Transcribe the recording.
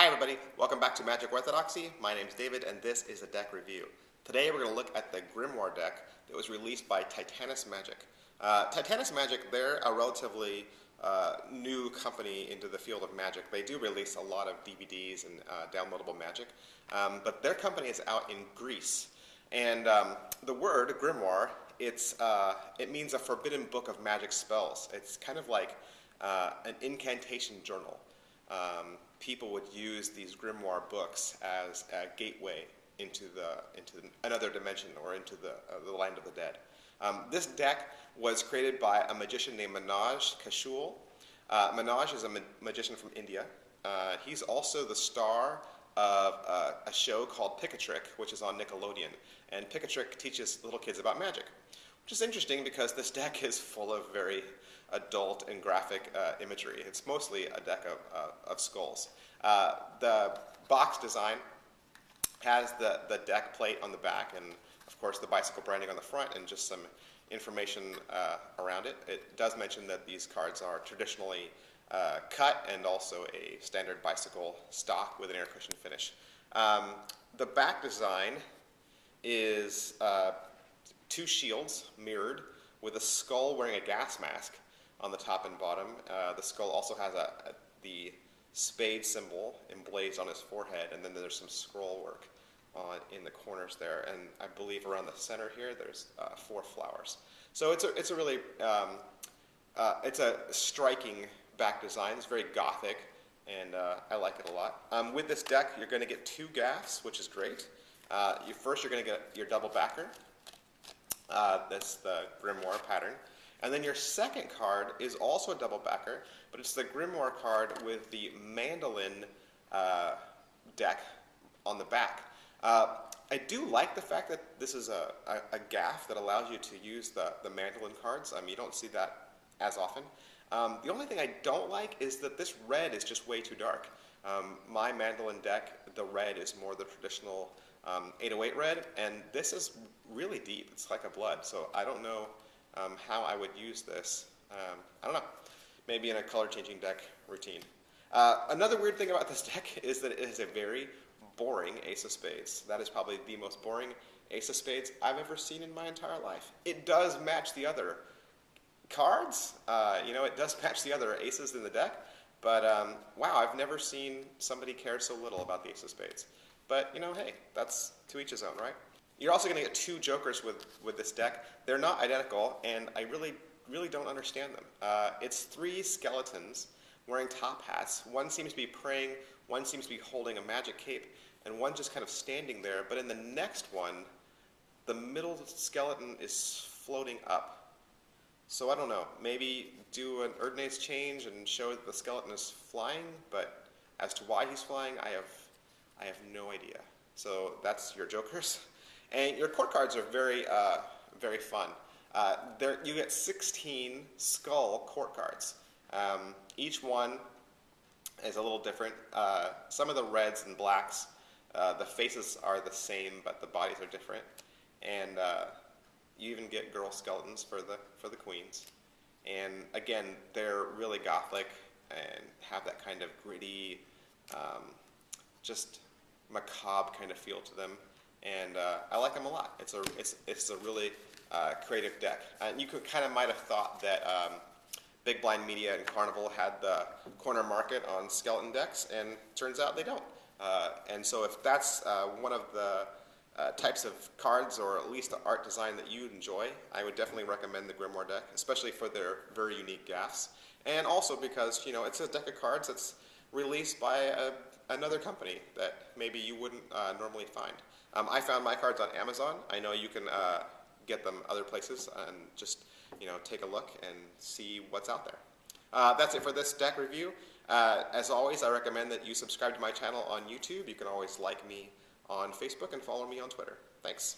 Hi everybody, welcome back to Magic Orthodoxy. My name's David and this is a deck review. Today we're going to look at the Grimoire deck that was released by Titanas Magic. Titanas Magic, they're a relatively new company into the field of magic. They do release a lot of DVDs and downloadable magic, but their company is out in Greece. And the word Grimoire, it means a forbidden book of magic spells. It's kind of like an incantation journal. People would use these grimoire books as a gateway into another dimension or into the land of the dead. This deck was created by a magician named Manoj, Kaushal. Manoj is a magician from India. He's also the star of a show called Pick-a-Trick, which is on Nickelodeon. And Pick-a-Trick teaches little kids about magic, which is interesting because this deck is full of very adult and graphic imagery. It's mostly a deck of skulls. The box design has the deck plate on the back and, of course, the bicycle branding on the front and just some information around it. It does mention that these cards are traditionally cut and also a standard bicycle stock with an air cushion finish. The back design is two shields mirrored with a skull wearing a gas mask on the top and bottom. The skull also has the spade symbol emblazed on his forehead, and then there's some scroll work in the corners there, and I believe around the center here there's 4 flowers. So it's a really it's a striking back design. It's very gothic, and I like it a lot. With this deck, you're going to get 2 gaffs, which is great. First, you're going to get your double backer. That's the Grimoire pattern. And then your second card is also a double backer, but it's the Grimoire card with the mandolin deck on the back. I do like the fact that this is a gaff that allows you to use the mandolin cards. You don't see that as often. The only thing I don't like is that this red is just way too dark. My mandolin deck, the red is more the traditional 808 red, and this is really deep. It's like a blood, so I don't know how I would use this. I don't know. Maybe in a color-changing deck routine. Another weird thing about this deck is that it is a very boring Ace of Spades. That is probably the most boring Ace of Spades I've ever seen in my entire life. It does match the other cards. It does match the other aces in the deck. But wow, I've never seen somebody care so little about the Ace of Spades. But hey, that's to each his own, right? You're also going to get 2 jokers with this deck. They're not identical, and I really don't understand them. It's 3 skeletons wearing top hats. One seems to be praying, one seems to be holding a magic cape, and one just kind of standing there. But in the next one, the middle skeleton is floating up. So I don't know. Maybe do an Erdnase change and show that the skeleton is flying, but as to why he's flying, I have no idea. So that's your jokers. And your court cards are very, very fun. You get 16 skull court cards. Each one is a little different. Some of the reds and blacks, the faces are the same, but the bodies are different. And you even get girl skeletons for the queens. And again, they're really gothic and have that kind of gritty, just macabre kind of feel to them. And I like them a lot. It's a really creative deck. And you might have thought that Big Blind Media and Carnival had the corner market on skeleton decks, and turns out they don't. And so if that's one of the types of cards, or at least the art design that you'd enjoy, I would definitely recommend the Grimoire deck, especially for their very unique gaffs. And also because it's a deck of cards that's released by another company that maybe you wouldn't normally find. I found my cards on Amazon. I know you can get them other places, and just take a look and see what's out there. That's it for this deck review. As always, I recommend that you subscribe to my channel on YouTube. You can always like me on Facebook and follow me on Twitter. Thanks.